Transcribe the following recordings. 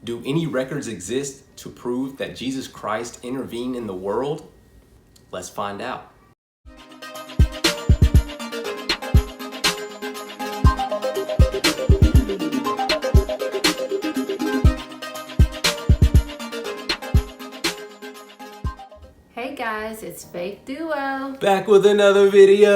Do any records exist to prove that Jesus Christ intervened in the world? Let's find out. Hey guys, it's FaithDuo. Back with another video.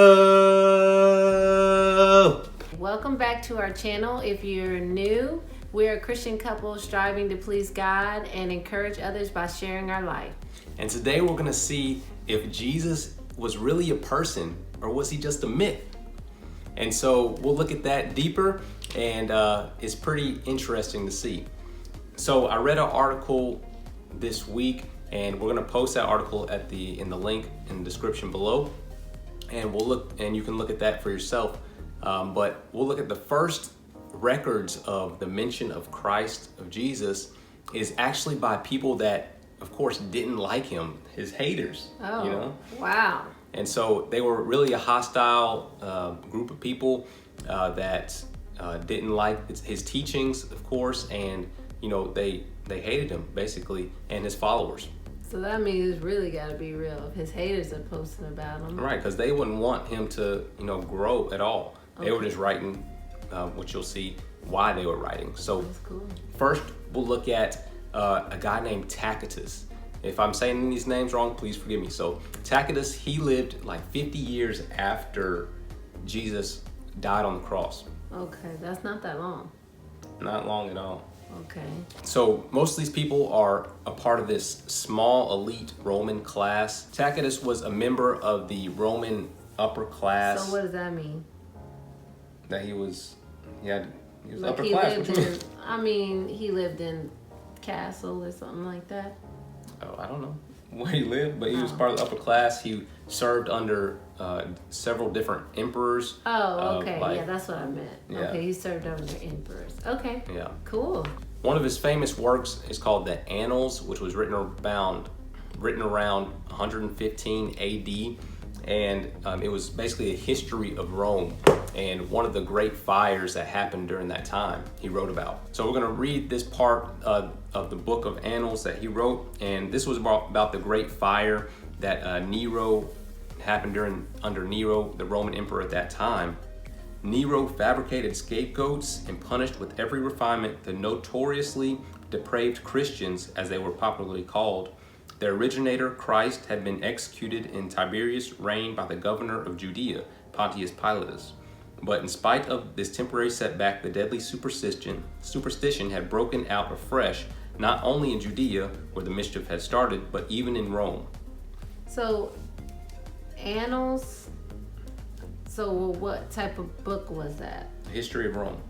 Welcome back to our channel. If you're new, we're a Christian couple striving to please God and encourage others by sharing our life. And today we're going to see if Jesus was really a person or was he just a myth? And so we'll look at that deeper, and it's pretty interesting to see. So I read an article this week, and we're going to post that article in the link in the description below, and you can look at that for yourself. But we'll look at the first records of the mention of Christ, of Jesus, is actually by people that, of course, didn't like him, his haters. Oh, you know? Wow. And so they were really a hostile group of people that didn't like his teachings, of course, and they hated him basically, and his followers. So that means it's really got to be real if his haters are posting about him. Right, because they wouldn't want him to grow at all. They were Okay. just writing, which you'll see why they were writing. So That's cool. first, we'll look at a guy named Tacitus. If I'm saying these names wrong, please forgive me. So Tacitus, he lived like 50 years after Jesus died on the cross. Okay, that's not that long. Not long at all. Okay. So most of these people are a part of this small elite Roman class. Tacitus was a member of the Roman upper class. So what does that mean? That he was Like upper he class. lived in, he lived in castle or something like that. Oh, I don't know where he lived, but he was Oh. part of the upper class. He served under several different emperors. Oh, okay. Yeah, that's what I meant. Yeah. Okay, he served under the emperors. Okay. Yeah. Cool. One of his famous works is called the Annals, which was written around 115 AD. And it was basically a history of Rome and one of the great fires that happened during that time he wrote about. So we're going to read this part of the book of Annals that he wrote, and this was about the great fire that Nero happened under Nero, the Roman emperor at that time. Nero fabricated scapegoats and punished with every refinement the notoriously depraved Christians, as they were popularly called. Their originator, Christ, had been executed in Tiberius' reign by the governor of Judea, Pontius Pilatus. But in spite of this temporary setback, the deadly superstition had broken out afresh, not only in Judea, where the mischief had started, but even in Rome. So, Annals. So, what type of book was that? The history of Rome.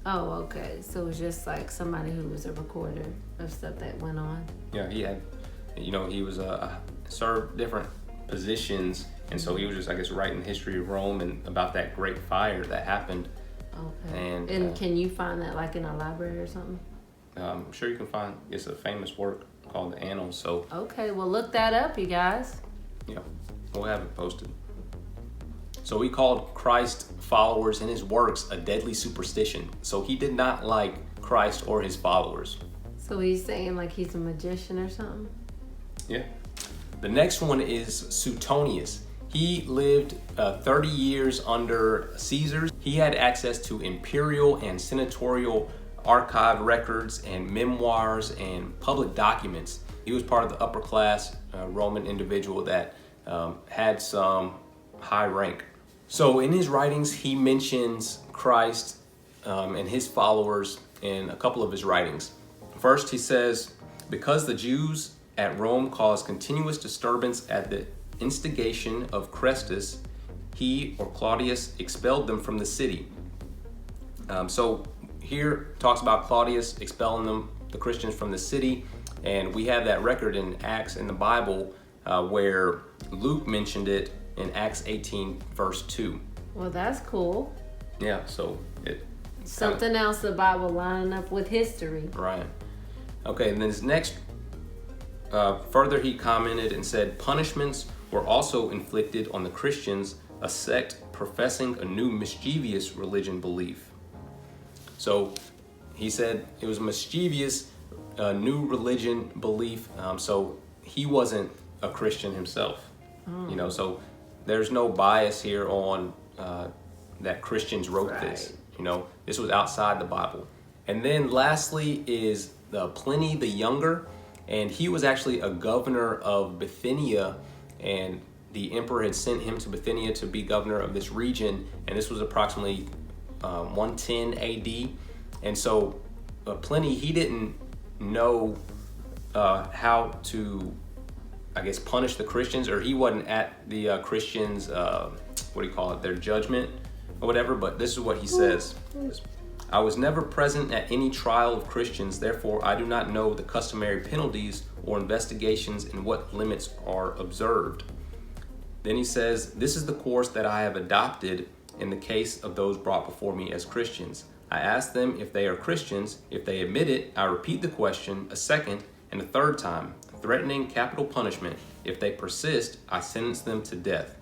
Oh, okay. So it was just like somebody who was a recorder of stuff that went on. Yeah, he had, he was served different positions, and so he was just, I guess, writing the history of Rome and about that great fire that happened. Okay. And can you find that like in a library or something? I'm sure you can find, it's a famous work called the Annals. So Okay, well look that up, you guys. yeah, we'll have it posted. So he called Christ followers and his works a deadly superstition. So he did not like Christ or his followers. So he's saying like he's a magician or something? Yeah. The next one is Suetonius. He lived 30 years under Caesar. He had access to imperial and senatorial archive records and memoirs and public documents. He was part of the upper class Roman individual that had some high rank. So in his writings, he mentions Christ and his followers in a couple of his writings. First, he says, because the Jews at Rome caused continuous disturbance at the instigation of Chrestus, he or Claudius expelled them from the city. So here talks about Claudius expelling the Christians from the city, and we have that record in Acts in the Bible where Luke mentioned it in Acts 18 verse 2. Well, that's cool. Yeah, so it Something else the Bible lining up with history. right. Okay, and then his next further he commented and said punishments were also inflicted on the Christians, a sect professing a new mischievous religion belief. So he said it was a mischievous a new religion belief. So he wasn't a Christian himself. So there's no bias here on that Christians wrote this. This was outside the Bible. And then lastly is Pliny the Younger, and he was actually a governor of Bithynia, and the emperor had sent him to Bithynia to be governor of this region, and this was approximately 110 AD. And so Pliny, he didn't know how to, I guess, punish the Christians, or he wasn't at the Christians, their judgment or whatever, but this is what he says. I was never present at any trial of Christians, therefore I do not know the customary penalties or investigations and what limits are observed. Then he says, this is the course that I have adopted in the case of those brought before me as Christians. I ask them if they are Christians. If they admit it, I repeat the question a second and a third time, threatening capital punishment. If they persist, I sentence them to death.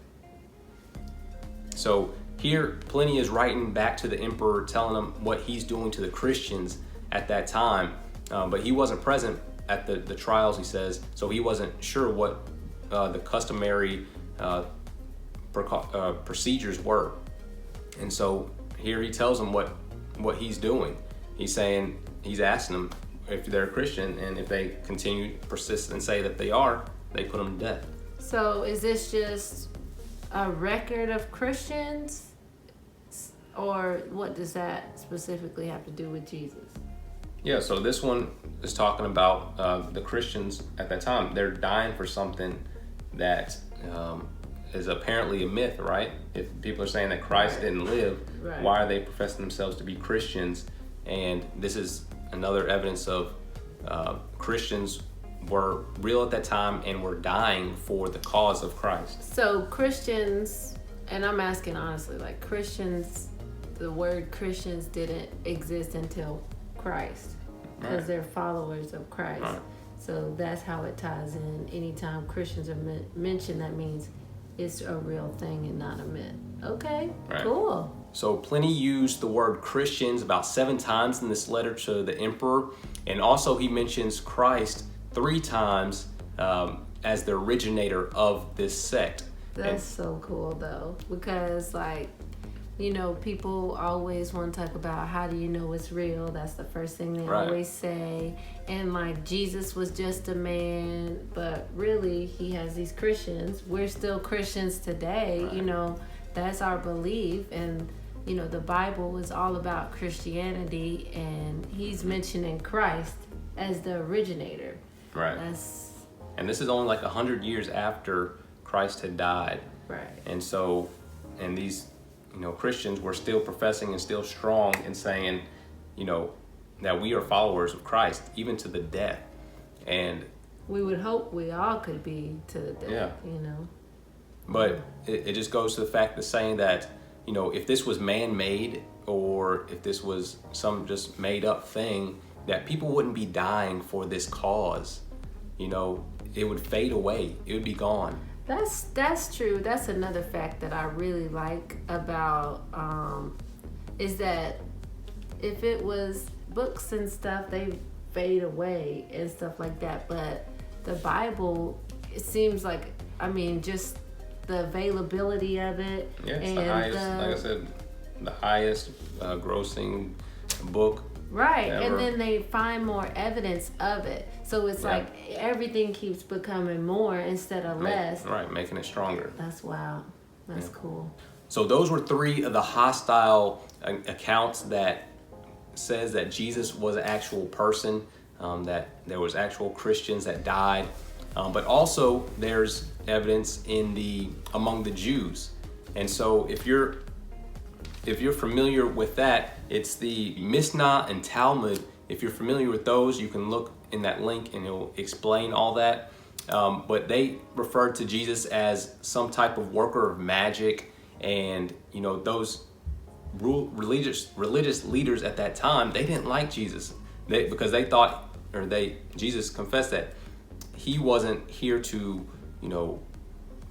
So here, Pliny is writing back to the emperor, telling him what he's doing to the Christians at that time, but he wasn't present at the trials, he says, so he wasn't sure what the customary procedures were. And so here he tells them what he's doing. He's asking them if they're a Christian, and if they continue to persist and say that they are, they put them to death. So is this just a record of Christians, or what does that specifically have to do with Jesus? Yeah, so this one is talking about the Christians at that time. They're dying for something that is apparently a myth, right? If people are saying that Christ didn't live, why are they professing themselves to be Christians? And this is another evidence of Christians were real at that time and were dying for the cause of Christ. So Christians, and I'm asking honestly, like Christians, the word Christians didn't exist until Christ, because they're followers of Christ. Right. So that's how it ties in. Anytime Christians are mentioned, that means it's a real thing and not a myth. Okay, cool. So Pliny used the word Christians about 7 times in this letter to the emperor, and also he mentions Christ 3 times as the originator of this sect. That's so cool though, because people always want to talk about how do you know it's real. That's the first thing they always say. And Jesus was just a man, but really he has these Christians. We're still Christians today. That's our belief. And the Bible was all about Christianity, and he's mentioning Christ as the originator. Right. And this is only 100 years after Christ had died. Right. And so, and these Christians were still professing and still strong in saying, that we are followers of Christ, even to the death. And we would hope we all could be to the death, But it just goes to the fact of saying that, if this was man-made, or if this was some just made-up thing, that people wouldn't be dying for this cause. It would fade away. It would be gone. That's true. That's another fact that I really like about is that if it was books and stuff, they fade away and stuff like that. But the Bible, it seems just the availability of it. Yeah, it's the highest, like I said, the highest grossing book. Right, ever. And then they find more evidence of it. So it's everything keeps becoming more instead of less. Right, making it stronger. That's wild. That's cool. So those were 3 of the hostile accounts that says that Jesus was an actual person, that there was actual Christians that died. But also there's evidence among the Jews. And so if you're familiar with that, it's the Mishnah and Talmud. If you're familiar with those, you can look in that link and it'll explain all that. But they referred to Jesus as some type of worker of magic, and those religious leaders at that time, they didn't like Jesus, because they thought, Jesus confessed that he wasn't here to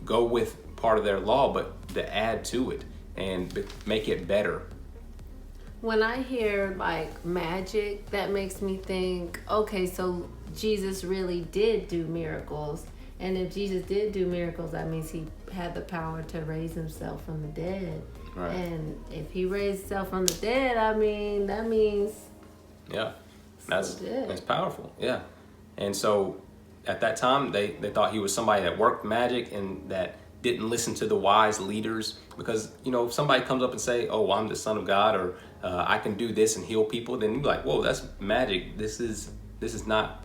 go with part of their law, but to add to it and make it better. When I hear like magic, that makes me think, okay, so Jesus really did do miracles. And if Jesus did do miracles, that means he had the power to raise himself from the dead. Right. And if he raised himself from the dead, I mean, that means... Yeah, that's powerful. Yeah. And so at that time, they thought he was somebody that worked magic and that didn't listen to the wise leaders. Because, you know, if somebody comes up and say, oh, I'm the son of God, or I can do this and heal people, then you're like, whoa, that's magic. This is not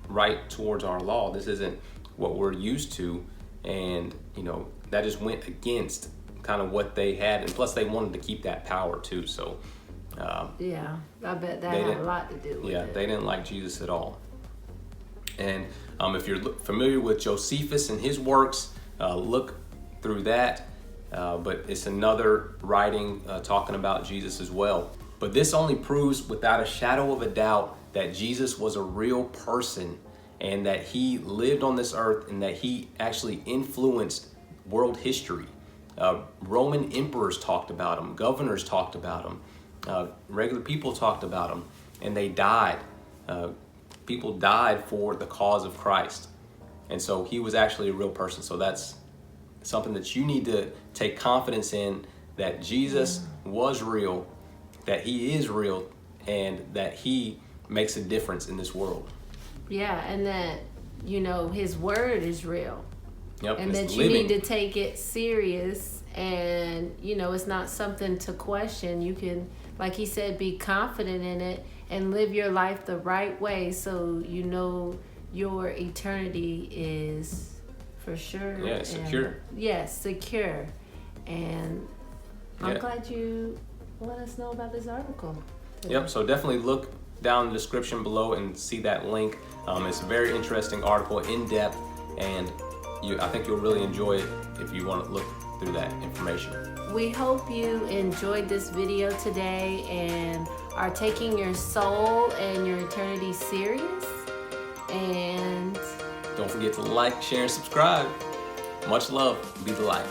right towards our law. This isn't what we're used to. And, you know, that just went against kind of what they had. And plus they wanted to keep that power too. So, yeah, I bet that had a lot to do with it. Yeah, they didn't like Jesus at all. And if you're familiar with Josephus and his works, look through that. But it's another writing talking about Jesus as well. But this only proves without a shadow of a doubt that Jesus was a real person and that he lived on this earth and that he actually influenced world history. Roman emperors talked about him, governors talked about him, regular people talked about him, and they died. People died for the cause of Christ. And so he was actually a real person. So that's something that you need to take confidence in, that Jesus was real, that he is real, and that he makes a difference in this world. Yeah, and that, you know, his word is real. Yep, and that you need to take it serious, and, you know, it's not something to question. You can, like he said, be confident in it and live your life the right way so you know your eternity is for sure. Yeah, secure. Yes, secure. And I'm glad you let us know about this article today. Yep, so definitely look down in the description below and see that link. It's a very interesting article, in depth, and I think you'll really enjoy it if you want to look through that information. We hope you enjoyed this video today and are taking your soul and your eternity serious. And don't forget to like, share, and subscribe. Much love. Be the light.